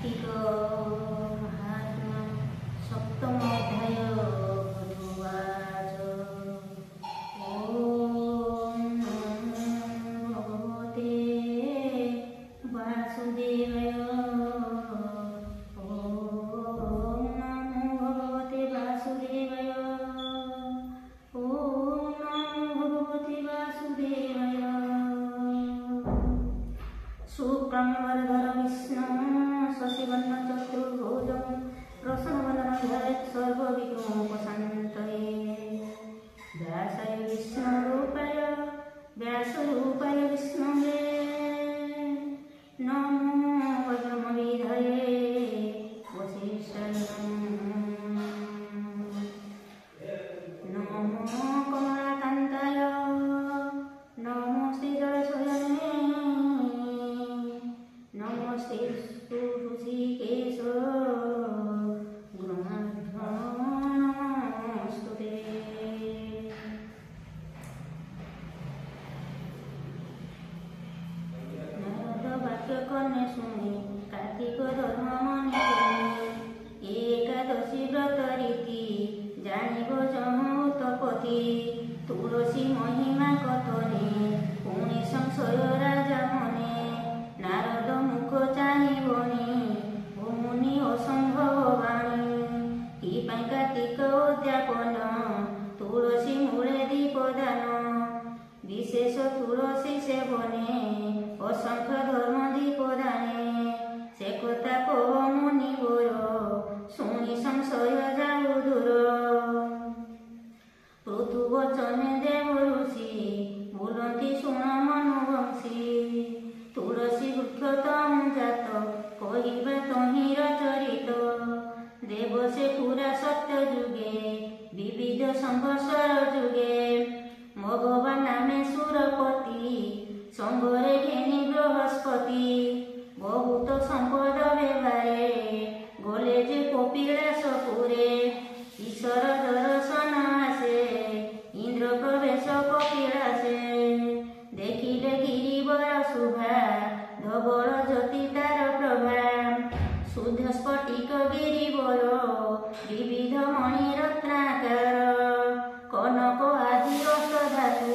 कार्तिक महात्मा सप्तम अध्याय गुरुवार। ओम नमो भगवते वासुदेवाय। ओम नमो भगवते वासुदेवाय। ओम नमो भगवते वासुदेवाय। सुब्रह्मण्यवरदर विष्णु शशिवर्ण चतुर्भुजं प्रसन्नवदनं ध्यायेत् सर्वविघ्नोपशान्तये। व्यासाय विष्णुरूपाय व्यासरूपाय विष्णवे नमो ब्रह्मविद्महे वसिष्ठाय नमो कमलाकान्ताय नमो श्रीजलशयने नमस्ते ऋषिकेश गुरुभ्यो नमस्तुते। नारद वाक्य कन्या शुणी कार्तिक धर्म मनि एकादशी व्रत रीति जानिब जहु तपति तुलसी महिमा कथने पुणी संशय राजा मने नारद मुख चाहिबनी ओ मुनि असंभव बाणी कि कार्तिक उद्यापन तुलसी मूले दीपदान विशेष तुलसी सेवने असंख्य धर्म दीपदाने से कथा कह मुनि वर शुणी संशय जाऊ दूर पृथु वचने देव ऋषि बोलती शुण मनुवंशी तुलसी वृक्ष तम जात कहवा तहिर चरित देव से पूरा सत्य जुगे विविध संवत्सर जुगे भगवान नामे सुरपति संगरे घेनी बृहस्पति बहुत संपद व्यवहारे गले जे कपिलासपुरे ईश्वर दर्शन आसे इंद्र प्रवेश कपिलासे देखिले गिरिवर शोभा धवल ज्योति तार प्रभा शुद्ध स्फटिक गिरिवर विविध मणिरत्नाकार कनक आदि रस धातु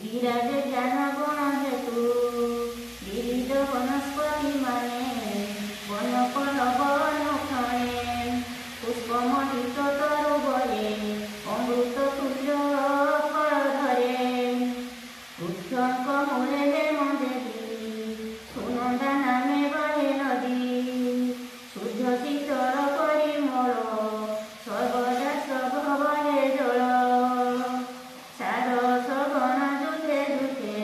विराजे ज्ञान गुण हेतु विविध वनस्पति माने वन पल्लव अनुक्षणे पुष्पमण्डित तरुबरे अमृत तुल्य फल धरे वृक्षक मूले हेम देवी सुनंदा नामे बहे नदी शुद्ध शीतल परिमल सर्वदा स्वभावे जल सारस गण जुथे जुथे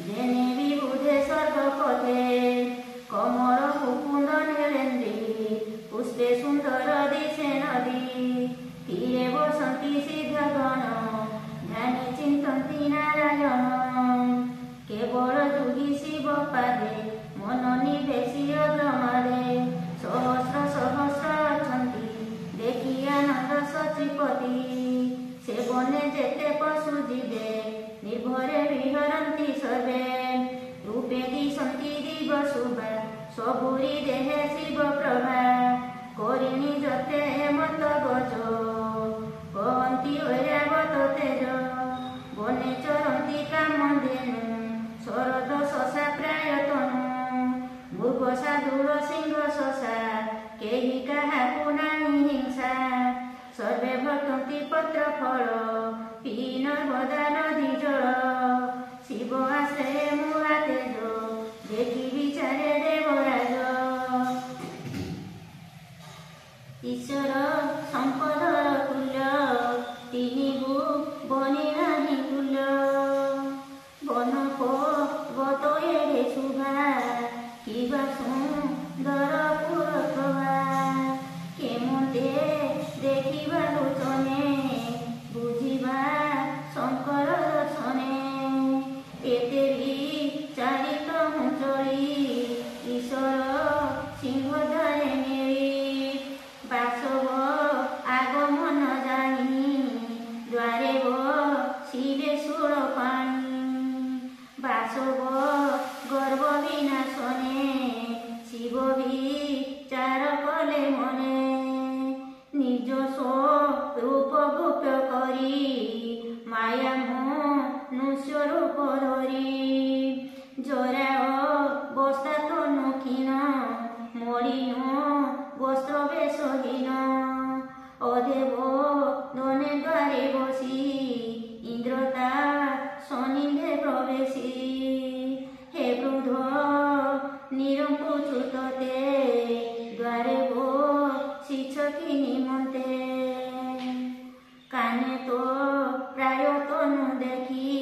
जेने विबुधे सर्वपथे कमल मुकुंद नीलेन्द्री पुष्पे सुंदर दिशे नदी तीरे बसंती सिद्धगण ध्यानी चिंतन्ति नारायण केवल जोगी शिव पादे मन निवेशी अग्रमादे सहस्र सहस्र अछंती देखी आनंद सचिपति से बने जेते पशु जीवे निर्भरे विहरन्ति सर्वे रूपे दिशन्ति दिव शुभा सबुरी देहे शिव प्रभा करिणी जते हेमत गज कहन्ति ऐरावत तेज बने चरन्ति कामधेनु शरद शशा प्रायतनु मृग साधुर सिंह शशा केहि काहाकु नाही हिंसा सर्वे भटन्ति पत्र फल पिई नर्मदा नदी जल शिव आसे मुहा तेज देखि विचारे देवराज ईश्वर संपदर तुल्य तिनि बनि नाही तुल्य बनक गत एड़े शुभा किबा सुंदर पुरप्रभा केमते देखिबा लोचने बुझिबा शंकर दर्शने एते विचारित मुचरी ईश्वर सिंहद्वारे मेरी बासव आगमन जानी द्वारे शिवे सुर पाणी बासव गर्भ विनाशने शिव भी ତତେ ଦ୍ୱାରେ ବସିଛ କି ନିମନ୍ତେ কানে তো প্রায় তনু দেখি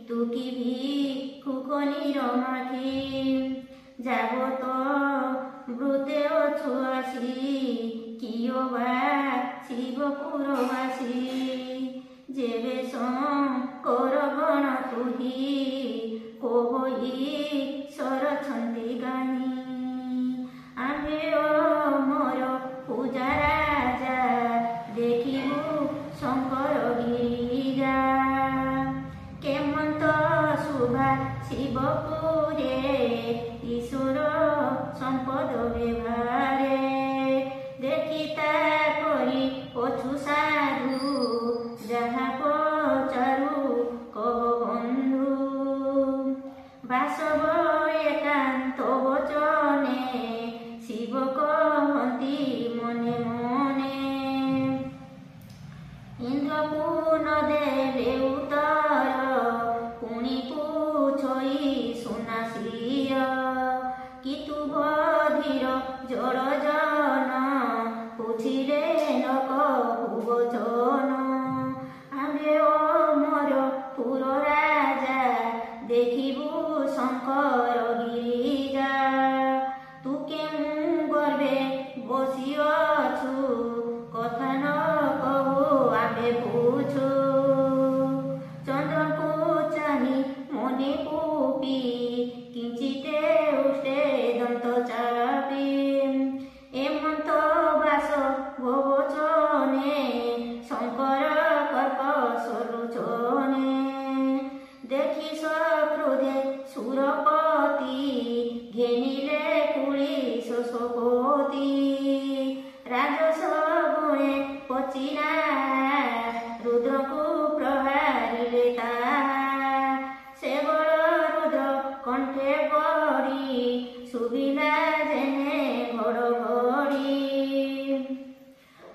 তুকি ভিক্ষুক নিরমাখি যাব তো ব্রুতে অছু আসি কিয় বা শিবপুরবাসী যেবে শঙ্কর গণ তুহি কবই সরছন্তি গানি আমি মোর পূজা রাজা দেখিবু শঙ্কর গিরিজা কেমন্ত শুভা শিবপুরে ঈশ্বর সম্পদ ব্যবহারে দেখিতা করি পছু সাধু যাহা পচারু কহ বন্ধু বাসব একান্ত বচনে শিব কহন্তি মনে মনে ইন্দ্রকু ন দেলে উত্তর পুনি পুছই সুনাসির কিতু বধির জড় জন পুছিলে ন কহু বচন আবে ও মোর পুর রাজা দেখিবু শঙ্কর গিরিজা তু কেউ গর্বে বসিଅছু কথা ন কহু আবে বুঝু চন্দ্রকু চাহি মনে কুপি কিঞ্চিতে উষ্টে দন্ত চাপি এমন্ত বাস ভবচনে শঙ্কর কর্প সরুচনে দেখি সক্রোধে সুরপতি ঘেনিলে কুড়ি শোষপতি রাজস গুণে পচিরা রুদ্রকু প্রহারিলে তাহা সে বড় রুদ্র কণ্ঠে পড়ি শুভিলা যেনে ঘড়ঘড়ি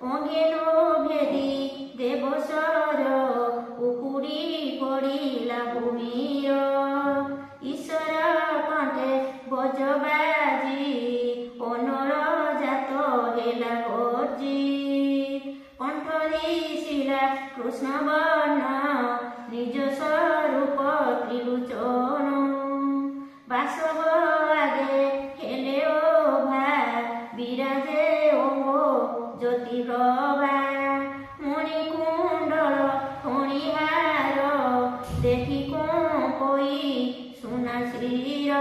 অঙ্গেনো ভেদি দেবস্বর উপুড়ি পড়িলা ভূমির ঈশ্বর কণ্ঠে বজবাজি অনর জাত হেলা গর্জি কণ্ঠ দিশিলা কৃষ্ণ বর্ণ নিজ স্বরূপ ত্রিলোচন বাসব আগে হেলে ওভা বিরাজে অঙ্গ জ্যোতি প্রভা মণিকুণ্ডল ফণিহার দেখি কই সুনা শ্রীর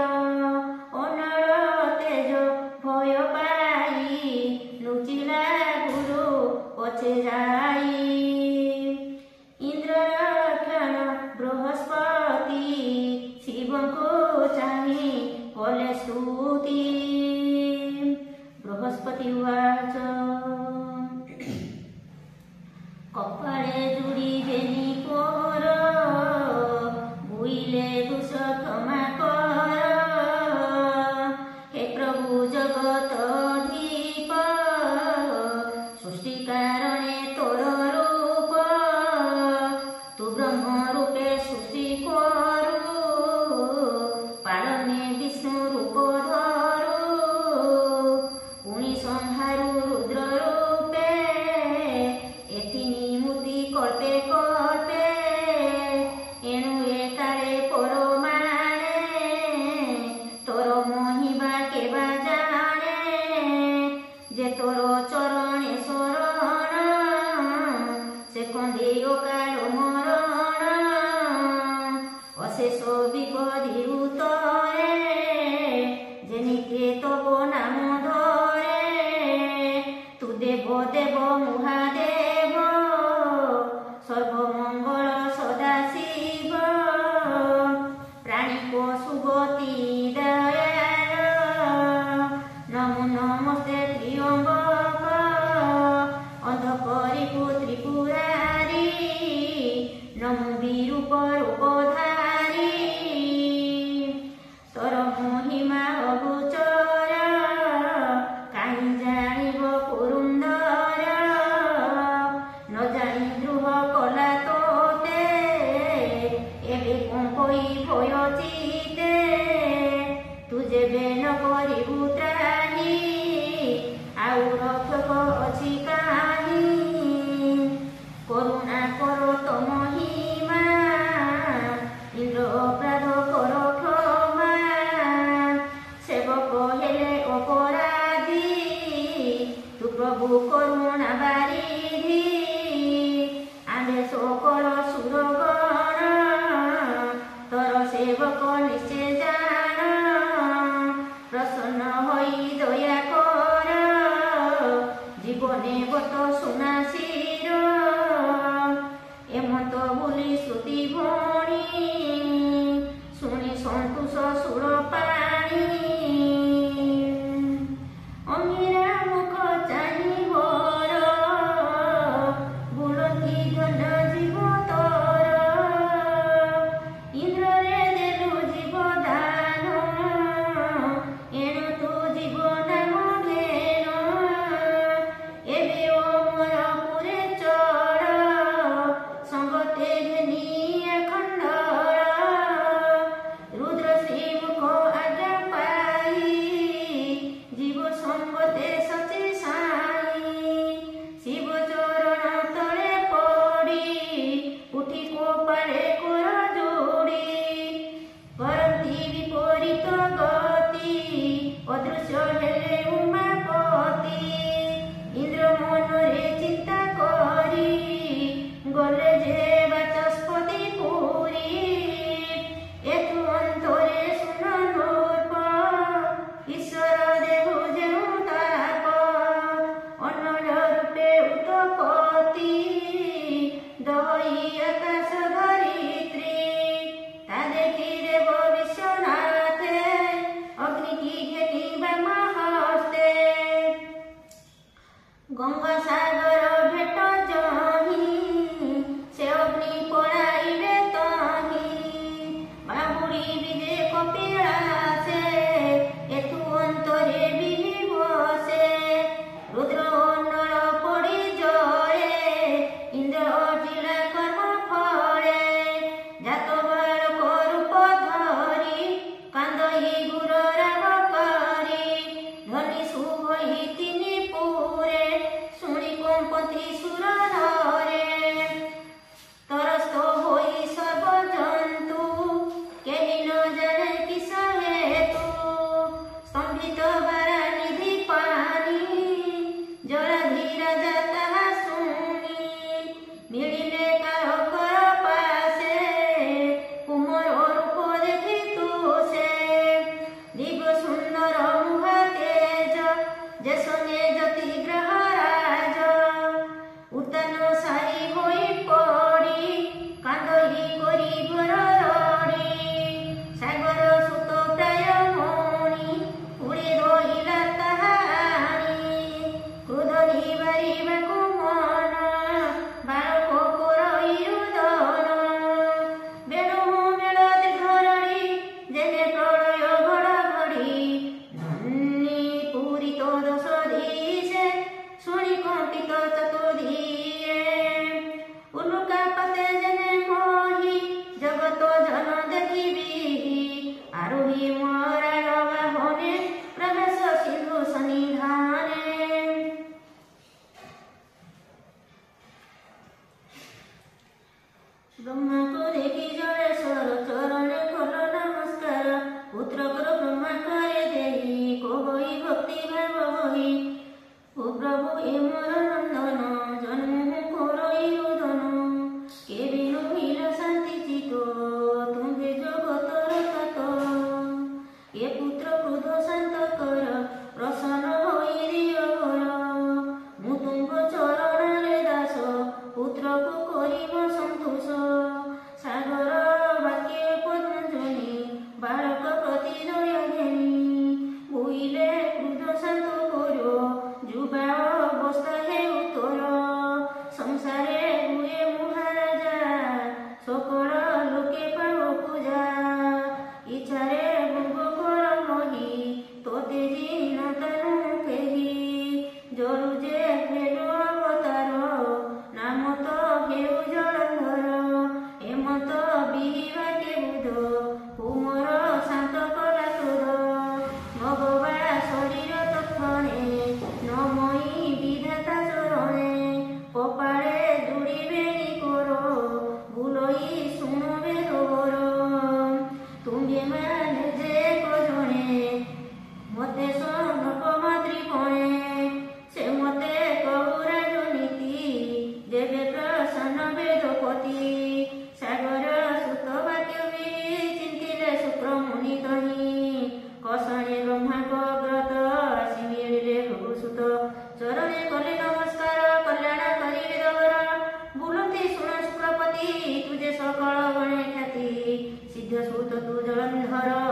অনর তেজ ভয় পাই লুচিলা গুরু পছে যাই ইন্দ্রক্ষণ বৃহস্পতি শিবଙ୍କୁ চাহি কলে স্তুতি বৃহস্পতি উবাচ কপালে জুড়িবেনি পর বুইলে দোষ ক্ষমা কর হে প্রভু জগতধীপ সৃষ্টি কারণে তোর রূপ তু ব্রহ্ম রূপে সৃষ্টি করু পালনে বিষ্ণু রূপ ধরু পুনি সংহারু রুদ্র রূপে এথিনি মূর্তি কল্পে কল্পে এণু একারে পরমাণে তোর মহিমা কেবা জানে যে তোর চরণে শরণ সে কন্দে অকাল মরণ অশেষ বিপদী উত্তরে যেনিতে তব নাম ধরে তু দেব দেব মহাদেব সর্বমঙ্গল সদা শিব প্রাণীক সুগতি দয়াল নমো নমস্তে ত্রিয়ম্বক অন্ধকরি ত্রিপুরারি নমো বিরূপ রূপধারী তোর মহিমা অগোচর কাহি জানিব পুরন্দর ন জানি দ্রুহ কলা তোতে এবে কই ভয় চিতে তু যেবে ন করিবু ত্রাণ প্রভু করুণা বারিধি আম্ভে সকল সুরগণ তোর সেবক নিশ্চে জান প্রসন্ন হই দয়া কর জীবনে বত সুনাসির এমত বলি শ্রুতি ভণি শুনি সন্তোষ সুর পাণি অঙ্গিরা মুখ চাহি বর দিশতু জলন্ধর